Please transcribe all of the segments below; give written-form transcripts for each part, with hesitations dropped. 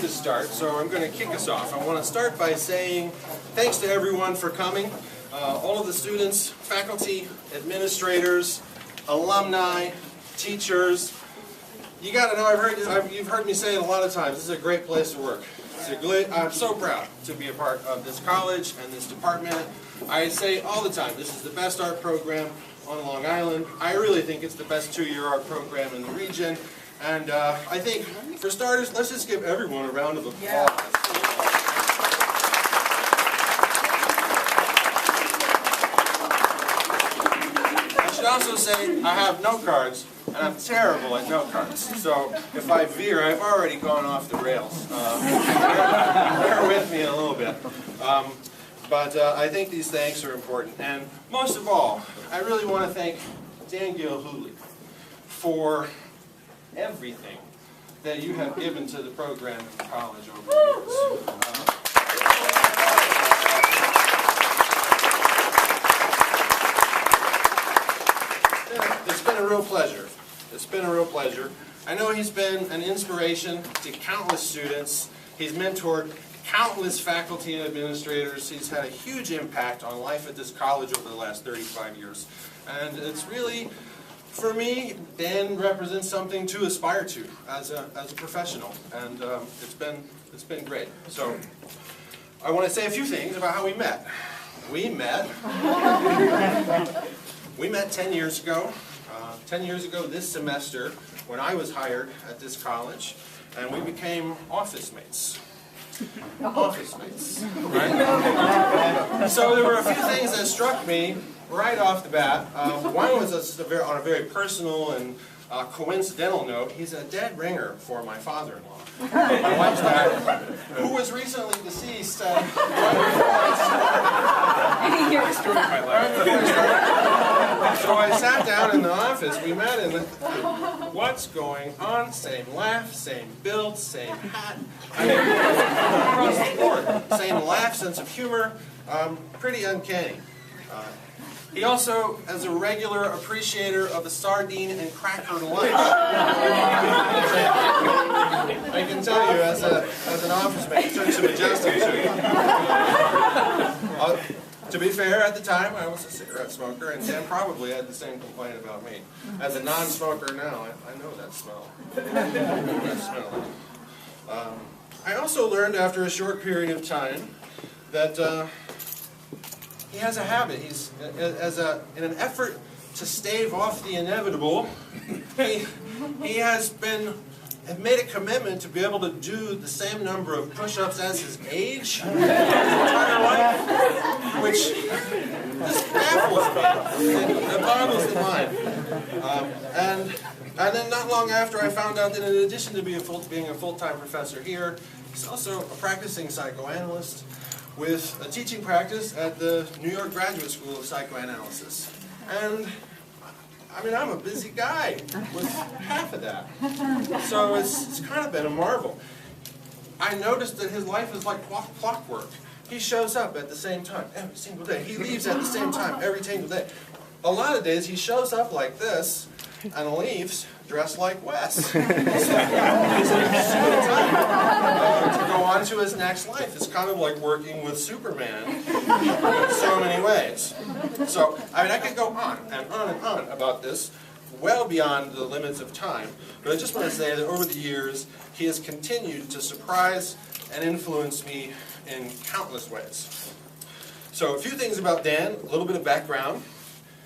to start, so I'm going to kick us off. I want to start by saying thanks to everyone for coming. All of the students, faculty, administrators, alumni, teachers. You got to know, you've heard me say it a lot of times, this is a great place to work. I'm so proud to be a part of this college and this department. I say all the time, this is the best art program on Long Island. I really think it's the best two-year art program in the region. And I think, for starters, let's just give everyone a round of applause. Yeah. I should also say I have note cards, and I'm terrible at note cards. So if I veer, I've already gone off the rails. Bear with me a little bit. But I think these thanks are important. And most of all, I really want to thank Dan Gilhooley for everything that you have given to the program in the college over the years. It's been a real pleasure. It's been a real pleasure. I know he's been an inspiration to countless students. He's mentored countless faculty and administrators. He's had a huge impact on life at this college over the last 35 years. And it's really, for me, Dan represents something to aspire to as a professional, and it's been great. So I want to say a few things about how we met. We met 10 years ago. 10 years ago this semester when I was hired at this college, and we became office mates. Office mates, right? So there were a few things that struck me right off the bat. One was on a very personal and coincidental note. He's a dead ringer for my father-in-law, my wife's dad, who was recently deceased. So I sat down in the office, we met, and what's going on? Same laugh, same build, same hat. I mean, across the board. Same laugh, sense of humor, pretty uncanny. He also is a regular appreciator of a sardine and cracker lunch. I can tell you, as an office mate, it took some adjusting to. To be fair, at the time, I was a cigarette smoker, and Dan probably had the same complaint about me. As a non-smoker now, I know that smell. I also learned after a short period of time that he has a habit. In an effort to stave off the inevitable, he has made a commitment to be able to do the same number of push-ups as his age his entire life, which just baffles me. It boggles the mind. And then not long after, I found out that in addition to being a full-time professor here, he's also a practicing psychoanalyst with a teaching practice at the New York Graduate School of Psychoanalysis. And I mean, I'm a busy guy with half of that. So it's kind of been a marvel. I noticed that his life is like clockwork. He shows up at the same time every single day. He leaves at the same time every single day. A lot of days he shows up like this and leaves dressed like Wes. He's in time to go on to his next life. It's kind of like working with Superman in so many ways. So, I mean, I could go on and on and on about this, well beyond the limits of time. But I just want to say that over the years, he has continued to surprise and influence me in countless ways. So, a few things about Dan, a little bit of background.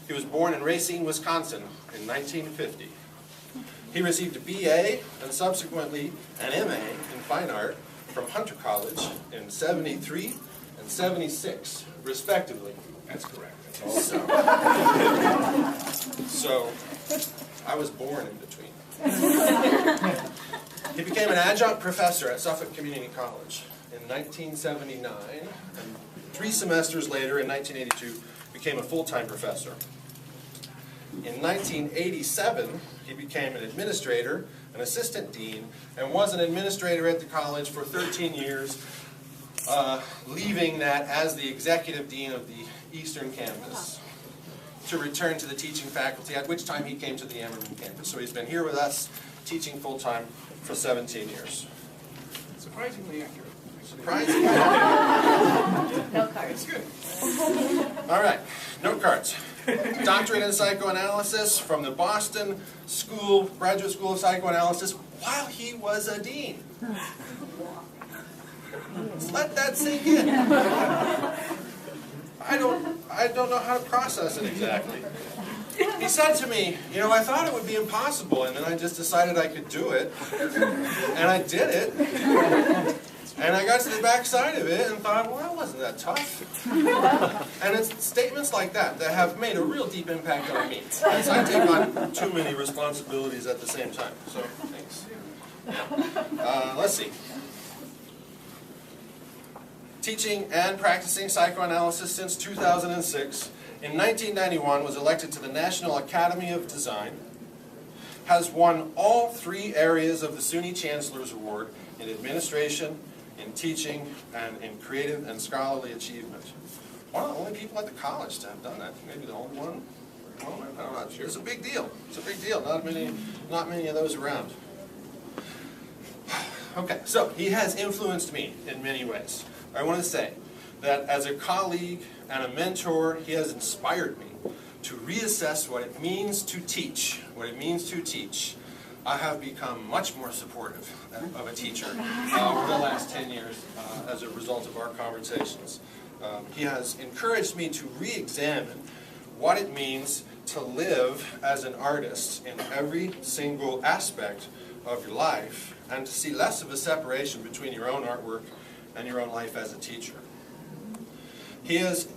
He was born in Racine, Wisconsin in 1950. He received a BA and subsequently an MA in Fine Art from Hunter College in 73 and 76, respectively. That's correct. So I was born in between. He became an adjunct professor at Suffolk Community College in 1979, and 3 semesters later, in 1982, became a full-time professor. In 1987, he became an administrator, an assistant dean, and was an administrator at the college for 13 years, leaving that as the executive dean of the Eastern Campus to return to the teaching faculty, at which time he came to the Ammerman Campus. So he's been here with us, teaching full-time for 17 years. So Surprisingly accurate. Surprisingly. No cards. That's good. All right, note cards. Doctorate in psychoanalysis from the Boston Graduate School of Psychoanalysis while he was a dean. Let's let that sink in. I don't know how to process it exactly. He said to me, you know, I thought it would be impossible, and then I just decided I could do it, and I did it, and I got to the backside of it and thought, well, that wasn't that tough. And it's statements like that that have made a real deep impact on me, as I take on too many responsibilities at the same time. So, thanks. Let's see. Teaching and practicing psychoanalysis since 2006. In 1991, was elected to the National Academy of Design. Has won all 3 areas of the SUNY Chancellor's Award in administration, in teaching, and in creative and scholarly achievement. One of the only people at the college to have done that. Maybe the only one. Well, I'm not sure. It's a big deal. It's a big deal. Not many of those around. Okay, so he has influenced me in many ways. I want to say that as a colleague and a mentor, he has inspired me to reassess what it means to teach. I have become much more supportive of a teacher over the last 10 years as a result of our conversations. He has encouraged me to re-examine what it means to live as an artist in every single aspect of your life, and to see less of a separation between your own artwork and your own life as a teacher. He has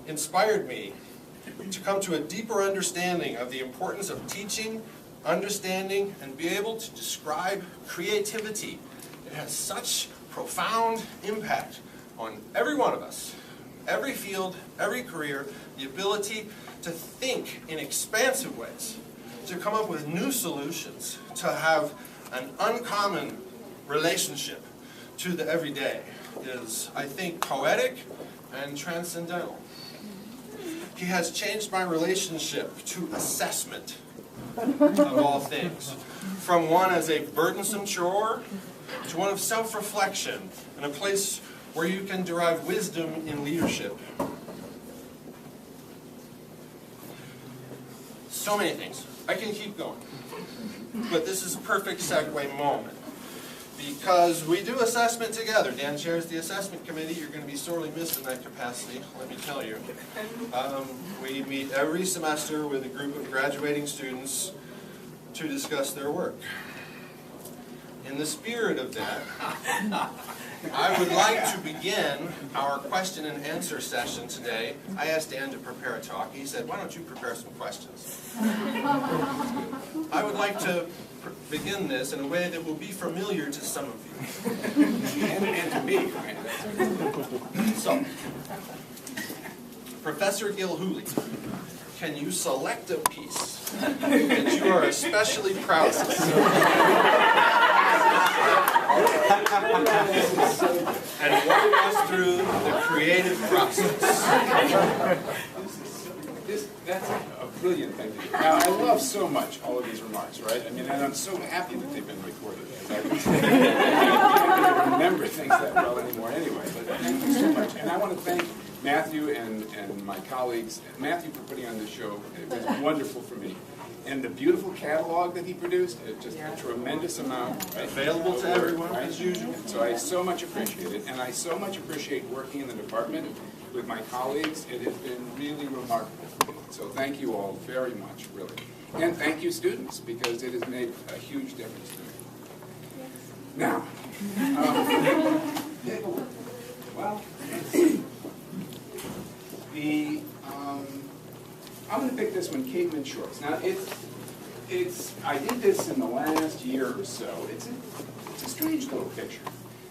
inspired me to come to a deeper understanding of the importance of teaching, understanding, and be able to describe creativity. It has such profound impact on every one of us, every field, every career, the ability to think in expansive ways, to come up with new solutions, to have an uncommon relationship to the everyday is, I think, poetic and transcendental. He has changed my relationship to assessment of all things, from one as a burdensome chore to one of self-reflection and a place where you can derive wisdom in leadership. So many things. I can keep going. But this is a perfect segue moment, because we do assessment together. Dan chairs the assessment committee. You're going to be sorely missed in that capacity, let me tell you. We meet every semester with a group of graduating students to discuss their work. In the spirit of that, I would like to begin our question and answer session today. I asked Dan to prepare a talk. He said, why don't you prepare some questions? I would like to begin this in a way that will be familiar to some of you. And to me. So, Professor Gilhooley, can you select a piece that you are especially proud of? And walk us through the creative process. That's a brilliant thing to do. Now, I love so much all of these remarks, right? I mean, and I'm so happy that they've been recorded. I can't remember things that well anymore anyway, but thank you so much. And I want to thank Matthew and my colleagues. Matthew for putting on this show. It was wonderful for me. And the beautiful catalog that he produced, just a tremendous amount. Right? Available to everyone, right? as usual. So I so much appreciate it. And I so much appreciate working in the department with my colleagues. It has been really remarkable. So thank you all very much, really. And thank you, students, because it has made a huge difference to me. Now, well, let's see. I'm going to pick this one, Caveman Shorts. Now, I did this in the last year or so. It's a strange little picture,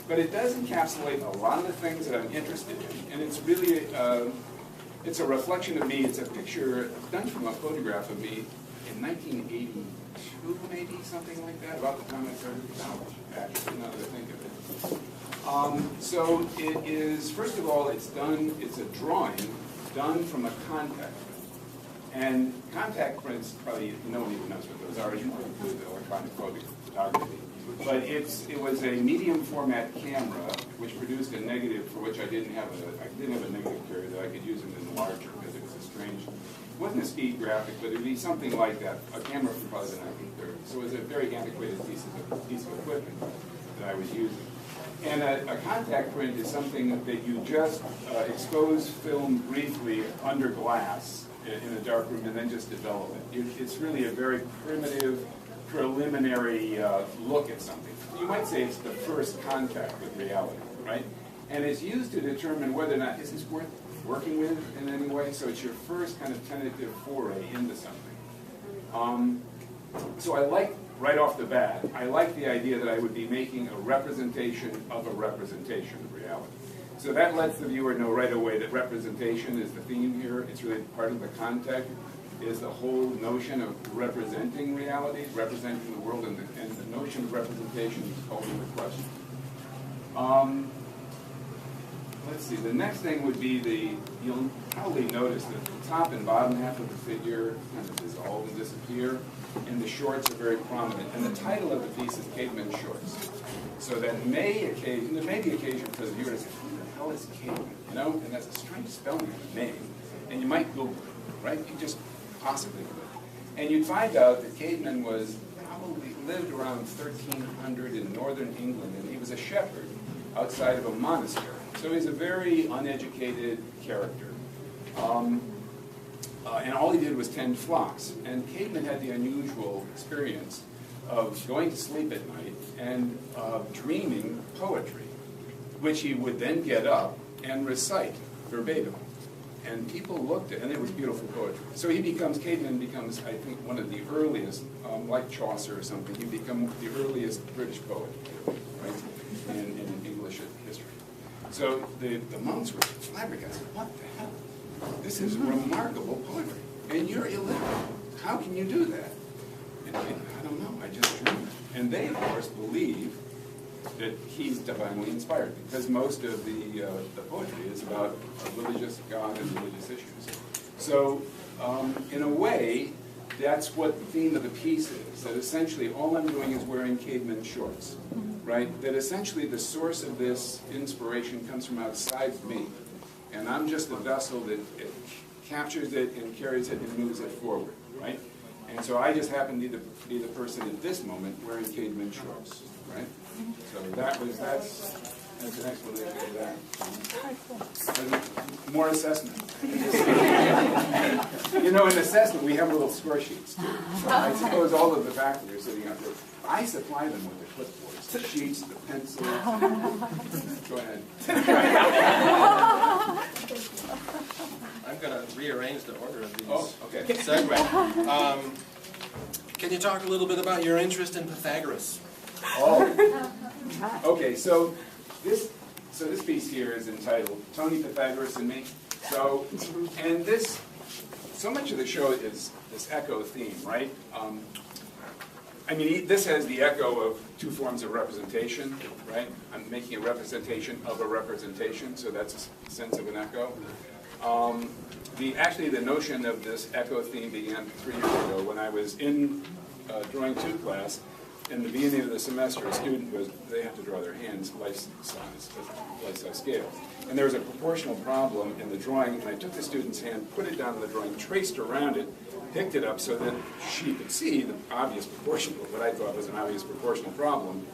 but it does encapsulate a lot of the things that I'm interested in, and it's really it's a reflection of me. It's a picture done from a photograph of me in 1982, maybe, something like that, about the time I started college, actually, now that I think of it. So it is, first of all, it's a drawing done from a context. And contact prints, probably no one even knows what those are anymore with electronic photography. But it was a medium format camera which produced a negative for which I didn't have a negative carrier that I could use it in larger because it was a strange. It wasn't a speed graphic, but it would be something like that, a camera from probably the 1930s. So it was a very antiquated piece of equipment that I was using. And a contact print is something that you just expose film briefly under glass in a dark room and then just develop it. It's really a very primitive, preliminary look at something. You might say it's the first contact with reality, right? And it's used to determine whether or not is this worth working with in any way. So it's your first kind of tentative foray into something. So I like, right off the bat, I like the idea that I would be making a representation of reality. So that lets the viewer know right away that representation is the theme here. It's really part of the context, is the whole notion of representing reality, representing the world, and the notion of representation is called into question. Let's see, the next thing would be you'll probably notice that the top and bottom half of the figure kind of dissolve and disappear, and the shorts are very prominent. And the title of the piece is Caveman Shorts. So that may occasion for the viewer to say, who the hell is Caveman? You know, and that's a strange spelling of a name. And you might Google it, right? You just possibly could. And you'd find out that Caveman probably lived around 1300 in northern England, and he was a shepherd outside of a monastery. So he's a very uneducated character. And all he did was tend flocks. And Caveman had the unusual experience of going to sleep at night and dreaming poetry, which he would then get up and recite verbatim. And people looked at it, and it was beautiful poetry. So Caveman becomes, I think, one of the earliest, like Chaucer or something, he becomes the earliest British poet, right, in English history. So the monks were flabbergasted. What the hell? This is remarkable poetry. And you're illiterate. How can you do that? And I don't know, I just dream it. And they, of course, believe that he's divinely inspired, because most of the poetry is about religious God and religious issues. So, in a way, that's what the theme of the piece is, that essentially all I'm doing is wearing caveman shorts, right? That essentially the source of this inspiration comes from outside me, and I'm just a vessel that it captures it and carries it and moves it forward, right? And so I just happen to be the person at this moment wearing caveman shorts, right? So that's an explanation of that. More assessment. You know, in assessment, we have little score sheets, too. So I suppose all of the faculty are sitting out there. I supply them with the clipboards, the sheets, the pencils. Go ahead. I'm going to rearrange the order of these. Oh, okay. Segue. Can you talk a little bit about your interest in Pythagoras? Oh. Okay, so this piece here is entitled Tony, Pythagoras, and Me. So much of the show is this echo theme, right? I mean, this has the echo of two forms of representation, right? I'm making a representation of a representation, so that's a sense of an echo. Actually, the notion of this echo theme began 3 years ago when I was in Drawing 2 class. In the beginning of the semester, a student they have to draw their hands life-size scale. And there was a proportional problem in the drawing, and I took the student's hand, put it down in the drawing, traced around it, picked it up so that she could see the obvious proportional, what I thought was an obvious proportional problem.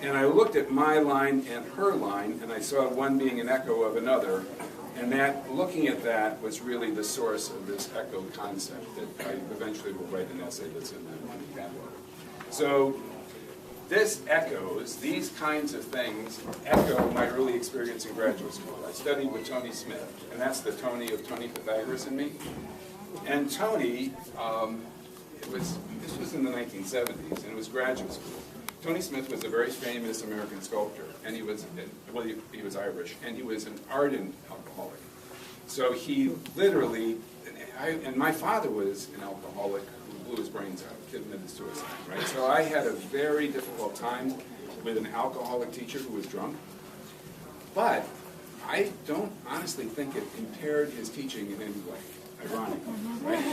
And I looked at my line and her line, and I saw one being an echo of another. And looking at that was really the source of this echo concept that I eventually will write an essay that's in the catalog. So this echoes, these kinds of things echo my early experience in graduate school. I studied with Tony Smith, and that's the Tony of Tony, Pythagoras, and Me. And Tony, this was in the 1970s, and it was graduate school. Tony Smith was a very famous American sculptor, and he was Irish, and he was an ardent alcoholic. So he literally, and my father was an alcoholic who blew his brains out, committed suicide, right? So I had a very difficult time with an alcoholic teacher who was drunk, but I don't honestly think it impaired his teaching in any way. ironically, right?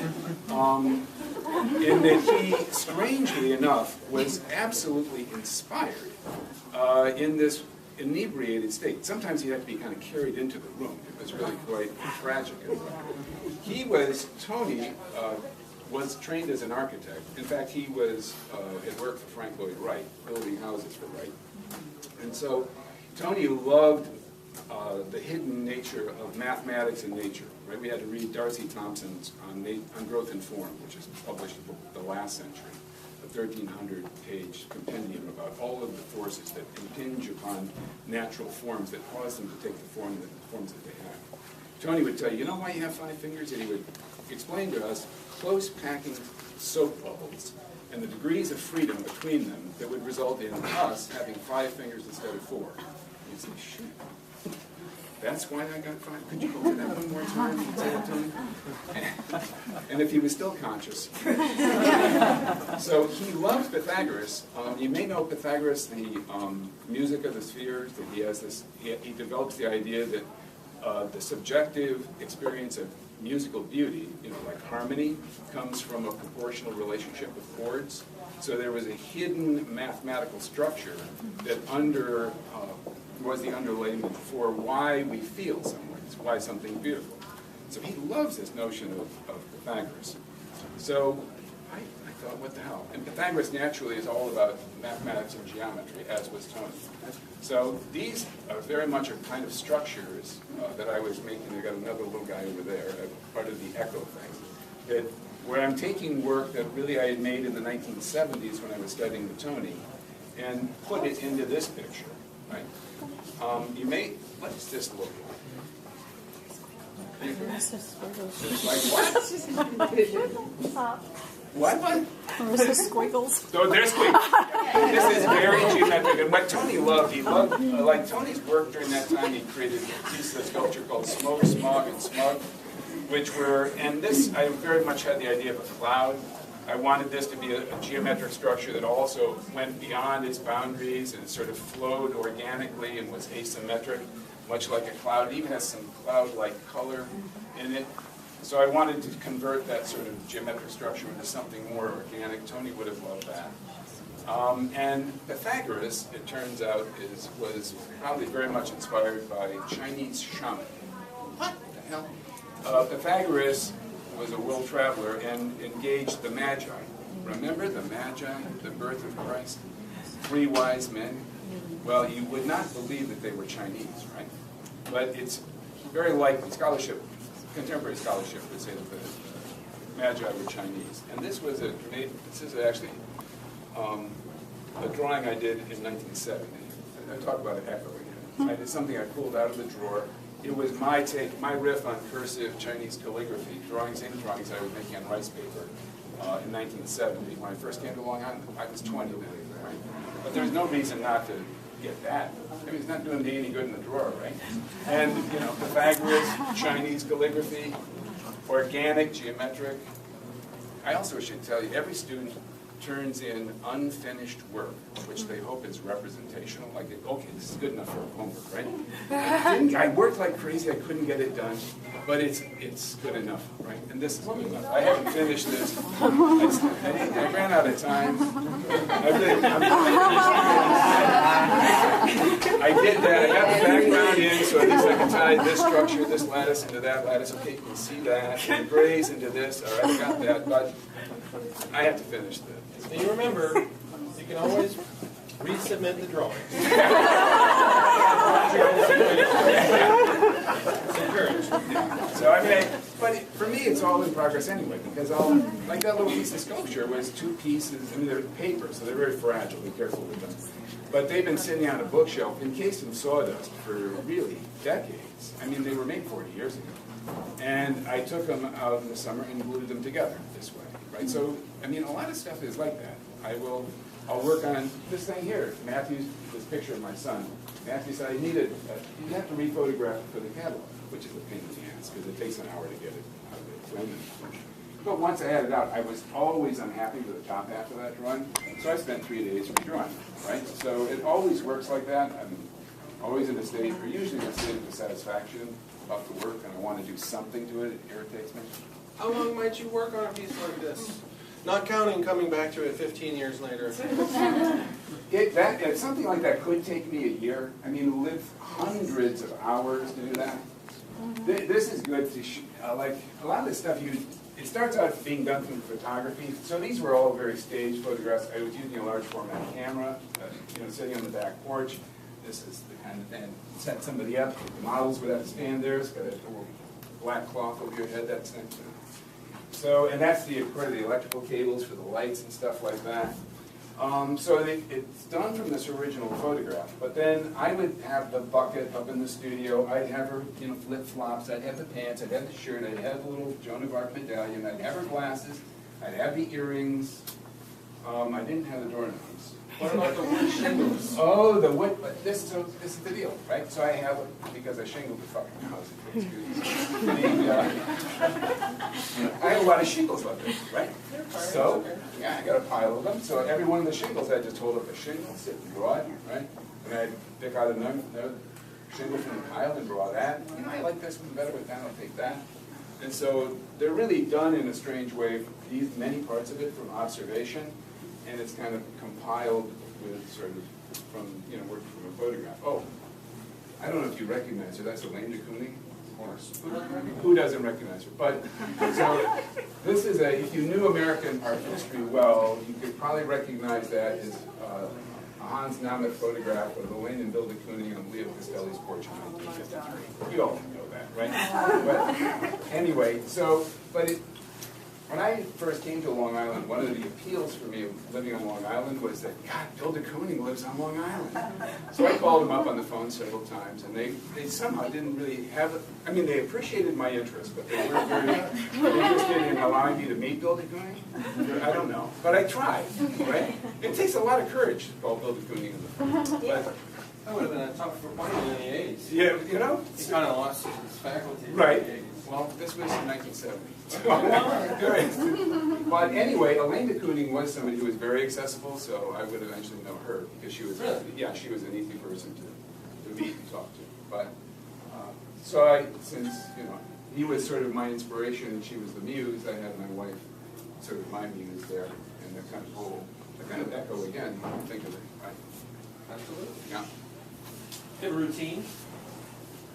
In that he, strangely enough, was absolutely inspired in this inebriated state. Sometimes he'd have to be kind of carried into the room. It was really quite tragic. He was, Tony was trained as an architect. In fact, he was had worked for Frank Lloyd Wright, building houses for Wright. And so Tony loved the hidden nature of mathematics and nature. Right? We had to read Darcy Thompson's on Growth and Form, which is published the last century, a 1,300-page compendium about all of the forces that impinge upon natural forms that cause them to take the forms that they have. Tony would tell you, you know why you have 5 fingers? And he would explain to us close packing soap bubbles and the degrees of freedom between them that would result in us having 5 fingers instead of 4. And you'd say, shit. That's why I got 5. Could you go over that one more time and say that to me? And if he was still conscious. So he loved Pythagoras. You may know Pythagoras, the music of the spheres, that he has this, he develops the idea that the subjective experience of musical beauty, you know, like harmony, comes from a proportional relationship of chords. So there was a hidden mathematical structure that was the underlayment for why we feel some ways, why something's beautiful. So he loves this notion of Pythagoras. So I thought, what the hell? And Pythagoras naturally is all about mathematics and geometry, as was Tony. So these are very much a kind of structures that I was making. I got another little guy over there, part of the echo thing, where I'm taking work that really I had made in the 1970s when I was studying with Tony, and put it into this picture, right? You may, what does this look like? Like what? What? Where's the squiggles? So there's squiggles. This is very geometric. And what Tony loved, he loved, like Tony's work during that time, he created a piece of sculpture called Smoke, Smog, and Smug, which were, and this, I very much had the idea of a cloud. I wanted this to be a geometric structure that also went beyond its boundaries and sort of flowed organically and was asymmetric, much like a cloud. It even has some cloud-like color in it. So I wanted to convert that sort of geometric structure into something more organic. Tony would have loved that. And Pythagoras, it turns out, was probably very much inspired by Chinese shaman. What the hell? Pythagoras was a world traveler and engaged the Magi. Remember the Magi, the birth of Christ? 3 wise men? Well, you would not believe that they were Chinese, right? But it's very likely, contemporary scholarship would say that the Magi were Chinese. And this was this is actually a drawing I did in 1970. I talk about an echo again. I did something I pulled out of the drawer. It was my riff on cursive Chinese calligraphy, same drawings I was making on rice paper in 1970. When I first came to Long Island, I was 20 then, right? But there's no reason not to get that. I mean, it's not doing me any good in the drawer, right? And, you know, Pythagoras, Chinese calligraphy, organic, geometric. I also should tell you, every student turns in unfinished work, which they hope is representational. Like, okay, this is good enough for homework, right? I worked like crazy, I couldn't get it done, but it's good enough, right? And this is good enough. I haven't finished this. I ran out of time. I did that. I got the background in, so at least I can tie this structure, this lattice into that lattice. Okay, you can see that. And the grays into this. All right, I got that, but I have to finish this. So you remember, you can always resubmit the drawings. It's encouraged. So I mean, but for me, it's all in progress anyway, because like that little piece of sculpture was 2 pieces. I mean, they're paper, so they're very fragile. Be careful with them. But they've been sitting on a bookshelf encased in sawdust for really decades. I mean, they were made 40 years ago. And I took them out in the summer and glued them together this way, right? So, I mean, a lot of stuff is like that. I'll work on this thing here. Matthew's, this picture of my son. Matthew said, you have to re-photograph it for the catalog, which is a pain in the ass, because it takes an hour to get it out of the film. But once I had it out, I was always unhappy with the top half of that drawing, so I spent 3 days redrawing, right? So it always works like that. I'm always in a state, or usually in a state of dissatisfaction about the work, and I want to do something to it. It irritates me. How long might you work on a piece like this? Not counting coming back to it 15 years later. Something like that could take me a year. I mean, live hundreds of hours to do that. This is good to like a lot of this stuff. It starts out being done from photography. So these were all very staged photographs. I was using a large format camera, sitting on the back porch. This is the kind of thing. Set somebody up. The models would have to stand there. It's got a little black cloth over your head. That's it. So, and that's part of the electrical cables for the lights and stuff like that. So it's done from this original photograph, but then I would have the bucket up in the studio. I'd have her, flip-flops. I'd have the pants. I'd have the shirt. I'd have the little Joan of Arc medallion. I'd have her glasses. I'd have the earrings. I didn't have the doorknobs. What about the wood shingles? Oh, the wood. But this is the deal, right? So I have, because I shingled the fucking house. I have a lot of shingles like this, right? So, yeah, I got a pile of them. So every one of the shingles, I just hold up a shingle, sit and draw it, right? And I'd pick out another shingle from the pile and draw that. I like this one better, but then I'll take that. And so they're really done in a strange way, many parts of it from observation, and it's kind of compiled with sort of from, work from a photograph. Oh, I don't know if you recognize her. That's Elaine de Kooning. Of course. Who doesn't recognize her? But, so, this is if you knew American art history well, you could probably recognize that as a Hans Namath photograph of Elaine and Bill de Kooning on Leo Castelli's porch in 1953. We all know that, right? But anyway, when I first came to Long Island, one of the appeals for me of living on Long Island was that, God, Bill de Kooning lives on Long Island. So I called him up on the phone several times, and they somehow didn't really have it. I mean, they appreciated my interest, but they weren't very interested in allowing me to meet Bill de Kooning. I don't know. But I tried, right? It takes a lot of courage to call Bill de Kooning on the phone. But, that would have been a tough appointment in the 80s. Yeah, He kind of lost his faculty. Right. Well, this was in 1970. But anyway, Elaine de Kooning was somebody who was very accessible, so I would eventually know her because she was, she was an easy person to meet and talk to. But since he was sort of my inspiration and she was the muse, I had my wife, sort of my muse there, and the kind of echo again. When you think of it, right? Absolutely. Yeah. You have a routine?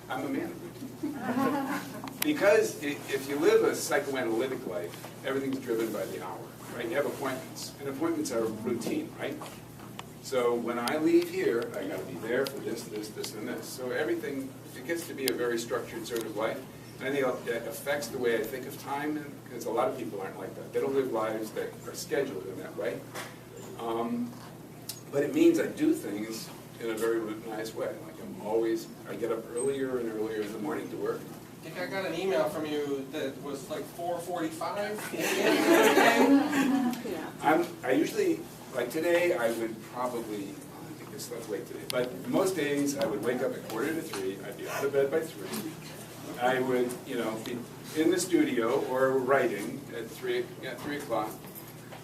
I'm a man of routine. Because if you live a psychoanalytic life, everything's driven by the hour, right? You have appointments, and appointments are routine, right? So when I leave here, I got to be there for this, and this. So everything, it gets to be a very structured sort of life. And I think it affects the way I think of time, because a lot of people aren't like that. They don't live lives that are scheduled in that way. But it means I do things in a very routinized way. Like I get up earlier and earlier in the morning to work. I think I got an email from you that was like 4:45. I usually, like today, I would probably, I think I slept late today, but most days I would wake up at 2:45, I'd be out of bed by 3. I would, be in the studio or writing at 3 o'clock.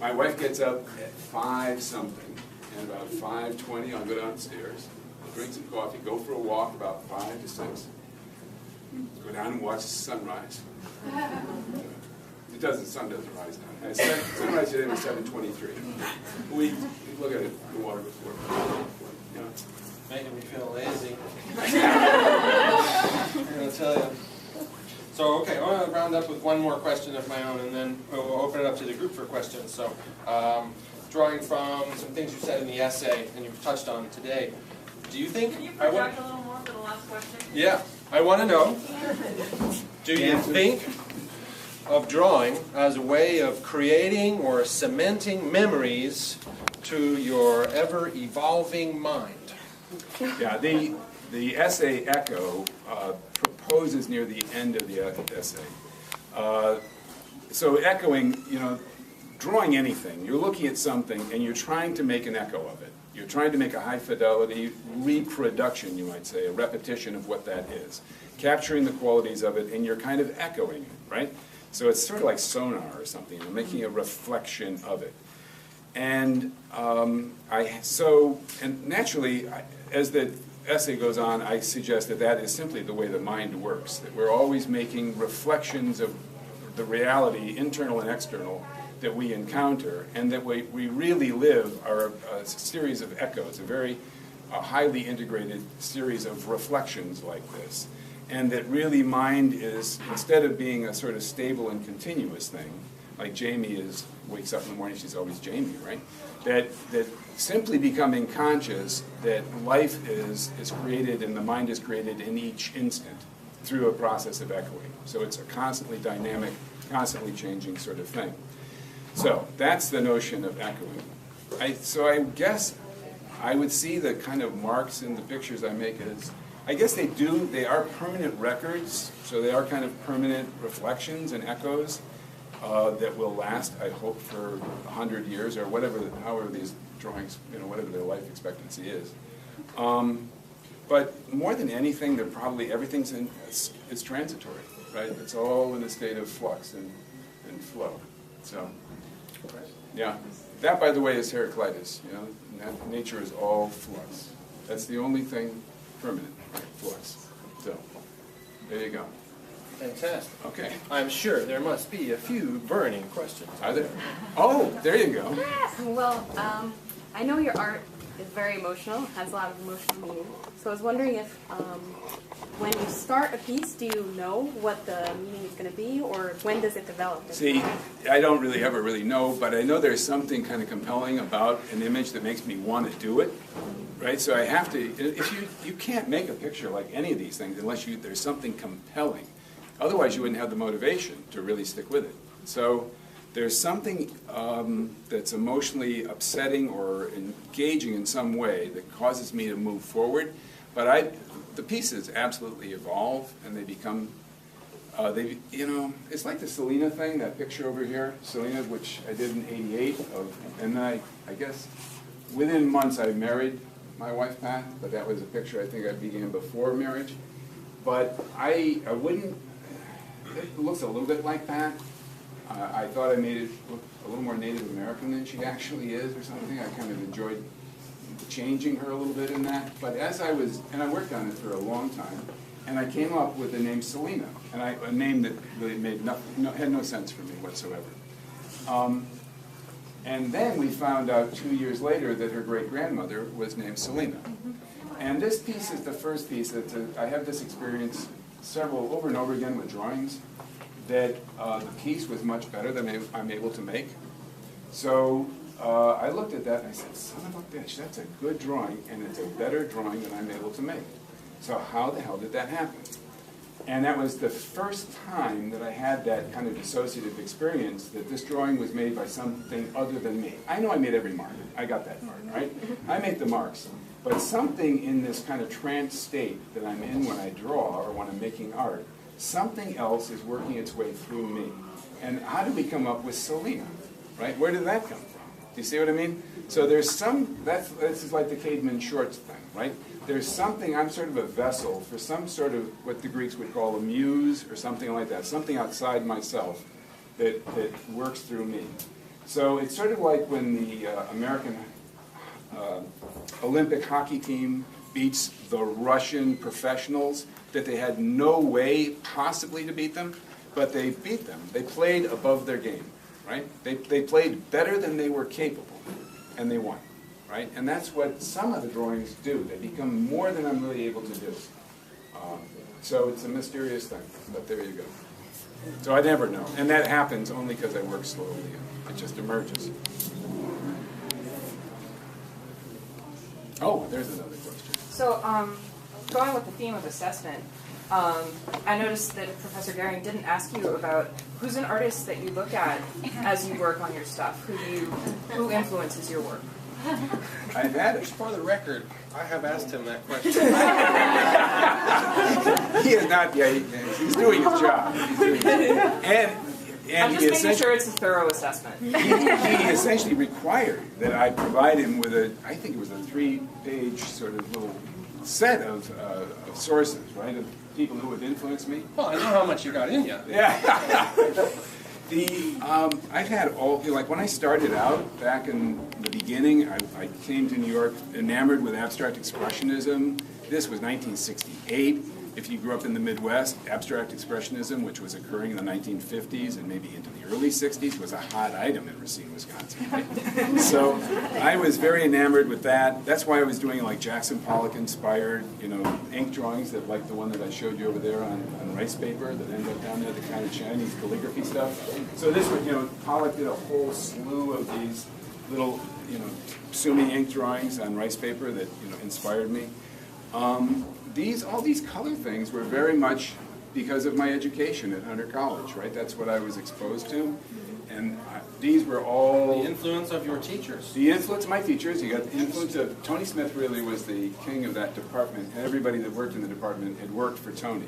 My wife gets up at 5 something, and about 5:20 I'll go downstairs, drink some coffee, go for a walk about 5 to 6. Go down and watch the sunrise. The sun doesn't rise now. Sunrise today was 7:23. We look at it in the water before. Making me feel lazy. I'm going to tell you. So, okay, I want to round up with one more question of my own, and then we'll open it up to the group for questions. So, drawing from some things you said in the essay, and you've touched on today, do you think... Can you project a little more for the last question? Yeah. I want to know, do you think of drawing as a way of creating or cementing memories to your ever-evolving mind? Yeah, the essay Echo proposes near the end of the essay. So echoing, drawing anything, you're looking at something and you're trying to make an echo of it. You're trying to make a high-fidelity reproduction, you might say, a repetition of what that is. Capturing the qualities of it, and you're kind of echoing it, right? So it's sort of like sonar or something. You're making a reflection of it. And naturally, as the essay goes on, I suggest that is simply the way the mind works, that we're always making reflections of the reality, internal and external, that we encounter, and that we really live are a series of echoes, a very highly integrated series of reflections like this. And that really mind is, instead of being a sort of stable and continuous thing, like Jamie wakes up in the morning, she's always Jamie, right? That simply becoming conscious that life is created and the mind is created in each instant through a process of echoing. So it's a constantly dynamic, constantly changing sort of thing. So that's the notion of echoing. So I guess I would see the kind of marks in the pictures I make as, I guess they are permanent records, so they are kind of permanent reflections and echoes that will last, I hope, for 100 years or however these drawings, whatever their life expectancy is. But more than anything, everything's it's transitory, right? It's all in a state of flux and flow. So, yeah. That, by the way, is Heraclitus. Nature is all flux. That's the only thing permanent, right? Flux. So, there you go. Fantastic. Okay. I'm sure there must be a few burning questions. Are there? Oh, there you go. Well, I know your art is very emotional, has a lot of emotional meaning. So I was wondering if when you start a piece, do you know what the meaning is going to be, or when does it develop? See, I don't really ever really know, but I know there's something kind of compelling about an image that makes me want to do it, right? So I have to, if you can't make a picture like any of these things unless there's something compelling. Otherwise, you wouldn't have the motivation to really stick with it. So there's something that's emotionally upsetting or engaging in some way that causes me to move forward. But the pieces absolutely evolve, and they become, it's like the Selena thing, that picture over here, Selena, which I did in '88, and then I guess within months I married my wife, Pat, but that was a picture I think I began before marriage. But I wouldn't, it looks a little bit like Pat. I thought I made it look a little more Native American than she actually is or something. I kind of enjoyed changing her a little bit in that. But as I worked on it for a long time, and I came up with the name Selena, and a name that really had no sense for me whatsoever. And then we found out 2 years later that her great-grandmother was named Selena. And this piece is the first piece that I have this experience over and over again with drawings, that the piece was much better than I'm able to make. So I looked at that and I said, son of a bitch, that's a good drawing, and it's a better drawing than I'm able to make. So how the hell did that happen? And that was the first time that I had that kind of dissociative experience, that this drawing was made by something other than me. I know I made every mark. I got that part, right? I made the marks. But something in this kind of trance state that I'm in when I draw or when I'm making art, something else is working its way through me. And how did we come up with Selena, right? Where did that come from? Do you see what I mean? So there's this is like the caveman shorts thing, right? There's something, I'm sort of a vessel for some sort of what the Greeks would call a muse or something like that, something outside myself that works through me. So it's sort of like when the American Olympic hockey team beats the Russian professionals, that they had no way possibly to beat them, but they beat them. They played above their game, right? They played better than they were capable, and they won, right? And that's what some of the drawings do. They become more than I'm really able to do. So it's a mysterious thing, but there you go. So I never know. And that happens only because I work slowly. It just emerges. Oh, there's another question. So, going with the theme of assessment, I noticed that Professor Gehring didn't ask you about who's an artist that you look at as you work on your stuff, who influences your work. I've had it. For the record, I have asked him that question. He is not. Yeah, he's doing his job. He's doing his job. And I'm just making sure it's a thorough assessment. He essentially required that I provide him with I think it was a 3-page sort of little set of sources, right, of people who would influence me. Well, I know how much you got in you. Yeah. I've had like when I started out back in the beginning, I came to New York enamored with abstract expressionism. This was 1968. If you grew up in the Midwest, abstract expressionism, which was occurring in the 1950s and maybe into the early 60s, was a hot item in Racine, Wisconsin. Right? So I was very enamored with that. That's why I was doing like Jackson Pollock-inspired, ink drawings that, like the one that I showed you over there on rice paper that ended up down there, the kind of Chinese calligraphy stuff. So this was, Pollock did a whole slew of these little, Sumi ink drawings on rice paper that, inspired me. All these color things were very much because of my education at Hunter College, right? That's what I was exposed to. And these were all... The influence of your teachers. The influence of my teachers. You got the influence of... Tony Smith really was the king of that department. Everybody that worked in the department had worked for Tony.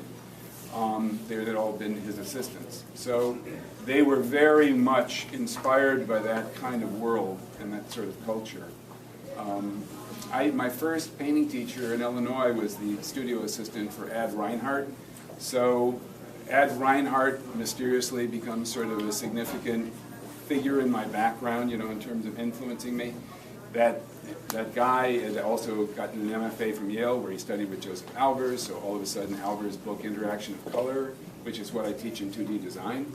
They had all been his assistants. So they were very much inspired by that kind of world and that sort of culture. My first painting teacher in Illinois was the studio assistant for Ad Reinhardt. So Ad Reinhardt mysteriously becomes sort of a significant figure in my background, in terms of influencing me. That guy had also gotten an MFA from Yale where he studied with Joseph Albers, so all of a sudden Albers' book Interaction of Color, which is what I teach in 2D design.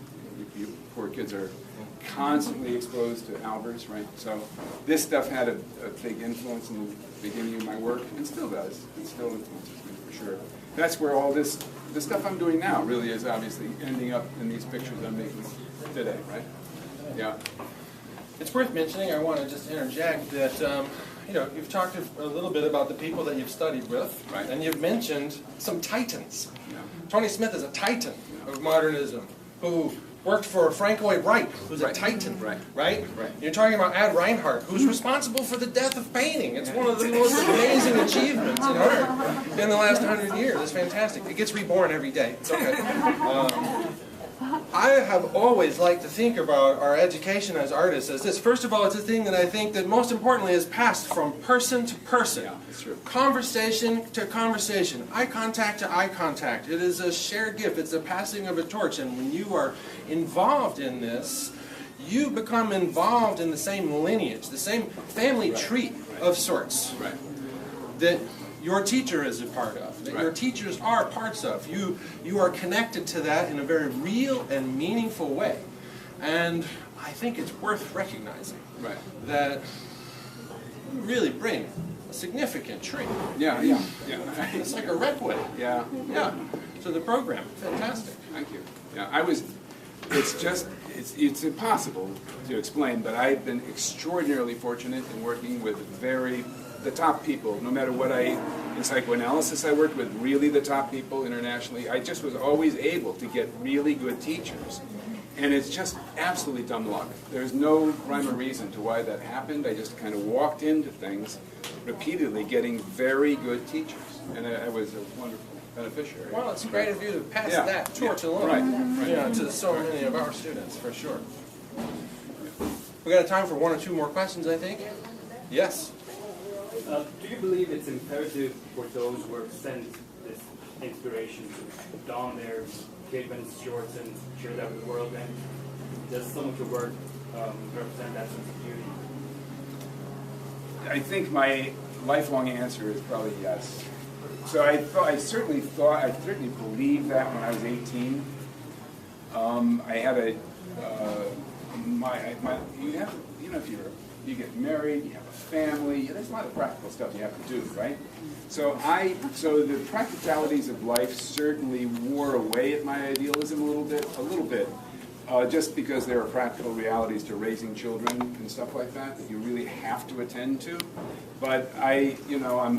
You poor kids are constantly exposed to Albers, right? So this stuff had a big influence in the beginning of my work, and still does. It still influences me for sure. That's where all the stuff I'm doing now really is obviously ending up in these pictures I'm making today, right? Yeah. It's worth mentioning, I want to just interject that, you've talked a little bit about the people that you've studied with, right, and you've mentioned some titans. Yeah. Tony Smith is a titan of modernism who worked for Frank Lloyd Wright, who's a titan, right? You're talking about Ad Reinhardt, who's responsible for the death of painting. It's one of the most amazing achievements in art in the last 100 years. It's fantastic. It gets reborn every day. It's okay. I have always liked to think about our education as artists as this. First of all, it's a thing that I think that most importantly is passed from person to person. Yeah, that's true. Conversation to conversation. Eye contact to eye contact. It is a shared gift. It's a passing of a torch. And when you are involved in this, you become involved in the same lineage, the same family tree of sorts that your teacher is a part of, that your teachers are parts of. You are connected to that in a very real and meaningful way. And I think it's worth recognizing that you really bring a significant tree. Yeah. It's like a redwood. Yeah. To the program. Fantastic. Thank you. Yeah, it's impossible to explain, but I've been extraordinarily fortunate in working with the top people, no matter what in psychoanalysis I worked with really the top people internationally. I just was always able to get really good teachers. And it's just absolutely dumb luck. There's no rhyme or reason to why that happened. I just kind of walked into things repeatedly getting very good teachers. And I was a wonderful beneficiary. Well, it's great of you to pass that torch along to so many of our students, for sure. We got time for one or two more questions, I think. Yes? Do you believe it's imperative for those who have sent this inspiration to don their caveman's shorts and share that with the world? And does some of your work represent that sense of beauty? I think my lifelong answer is probably yes. So I certainly believed that when I was 18. I had you get married, you have a family, there's a lot of practical stuff you have to do, right? So the practicalities of life certainly wore away at my idealism a little bit, just because there are practical realities to raising children and stuff like that you really have to attend to. But I'm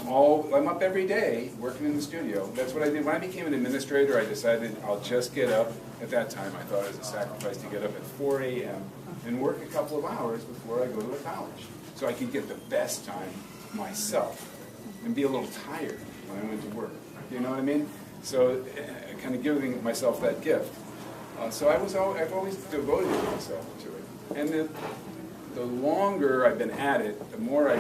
up every day working in the studio. That's what I did. When I became an administrator, I decided I'll just get up. At that time, I thought it was a sacrifice to get up at 4 a.m. and work a couple of hours before I go to a college, so I could get the best time myself and be a little tired when I went to work. You know what I mean? So kind of giving myself that gift. So I've always devoted myself to it. And the longer I've been at it, the more I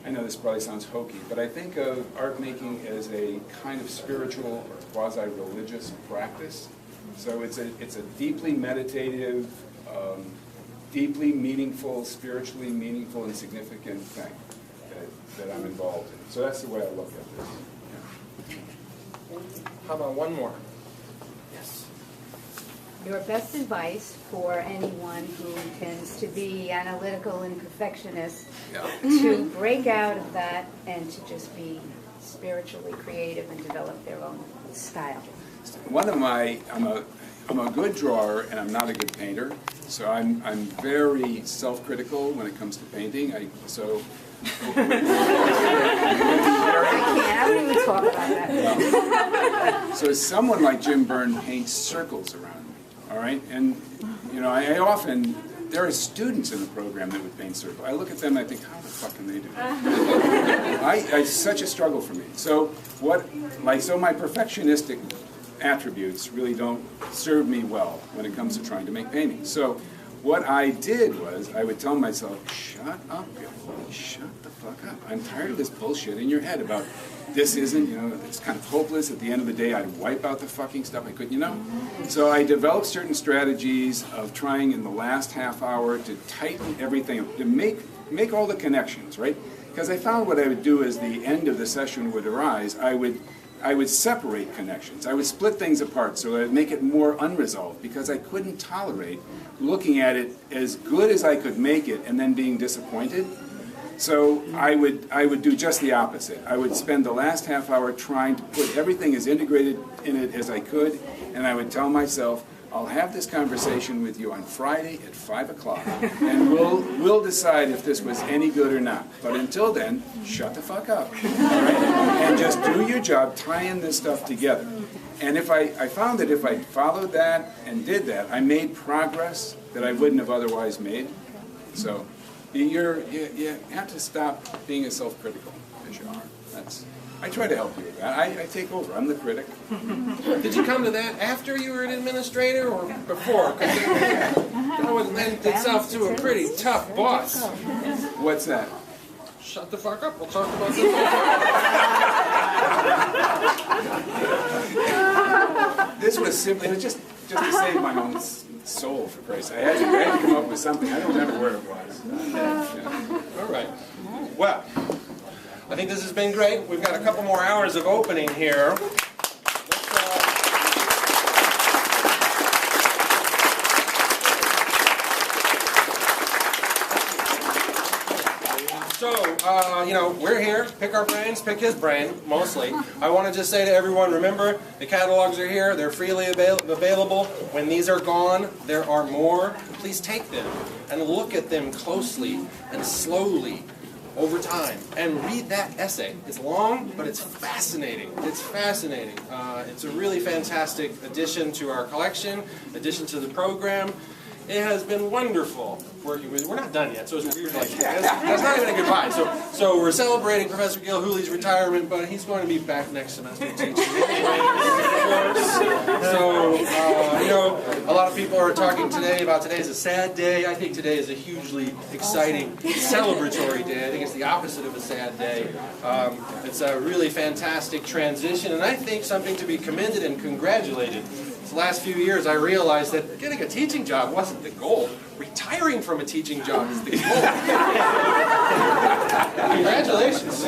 know this probably sounds hokey, but I think of art making as a kind of spiritual or quasi-religious practice. So it's a deeply meditative, deeply meaningful, spiritually meaningful and significant thing that I'm involved in. So that's the way I look at this. Yeah. How about one more? Yes. Your best advice for anyone who tends to be analytical and perfectionist to break out of that and to just be spiritually creative and develop their own style? One of my, I'm a good drawer and I'm not a good painter, so I'm very self-critical when it comes to painting. I wouldn't even talk about that. So someone like Jim Byrne paints circles around me, all right? And, you know, I often, there are students in the program that would paint circles. I look at them and I think, how the fuck can they do that? It's such a struggle for me. So so my perfectionistic attributes really don't serve me well when it comes to trying to make paintings. So what I did was I would tell myself, shut up, Gilhooley, shut the fuck up. I'm tired of this bullshit in your head about this isn't, you know, it's kind of hopeless. At the end of the day, I'd wipe out the fucking stuff I couldn't, you know? So I developed certain strategies of trying in the last half hour to tighten everything up, to make all the connections, right? Because I found what I would do as the end of the session would arise, I would separate connections. I would split things apart so I'd make it more unresolved because I couldn't tolerate looking at it as good as I could make it and then being disappointed. So I would do just the opposite. I would spend the last half hour trying to put everything as integrated in it as I could, and I would tell myself, I'll have this conversation with you on Friday at 5 o'clock, and we'll decide if this was any good or not. But until then, shut the fuck up, all right? And just do your job tying this stuff together. And if I found that if I followed that and did that, I made progress that I wouldn't have otherwise made. So you have to stop being as self-critical as you are. I try to help you with that. I take over. I'm the critic. Did you come to that after you were an administrator or before? Because that would lend itself to a pretty tough boss. What's that? Shut the fuck up. We'll talk about this later. This was simply, it was just to save my own soul, for Christ's sake. I had to come up with something. I don't remember where it was. Yeah. All right. Well, I think this has been great. We've got a couple more hours of opening here. So, you know, we're here, pick our brains, pick his brain, mostly. I want to just say to everyone, remember, the catalogs are here, they're freely available. When these are gone, there are more. Please take them and look at them closely and slowly over time and read that essay. It's long, but it's fascinating. It's fascinating. It's a really fantastic addition to our collection, addition to the program. It has been wonderful working with you. We're not done yet, so it's weird. That's not even a goodbye. So we're celebrating Professor Gilhooley's retirement, but he's going to be back next semester teaching. So, you know, a lot of people are talking today about today is a sad day. I think today is a hugely exciting, celebratory day. I think it's the opposite of a sad day. It's a really fantastic transition, and I think something to be commended and congratulated. The last few years, I realized that getting a teaching job wasn't the goal. Retiring from a teaching job is the goal. Congratulations.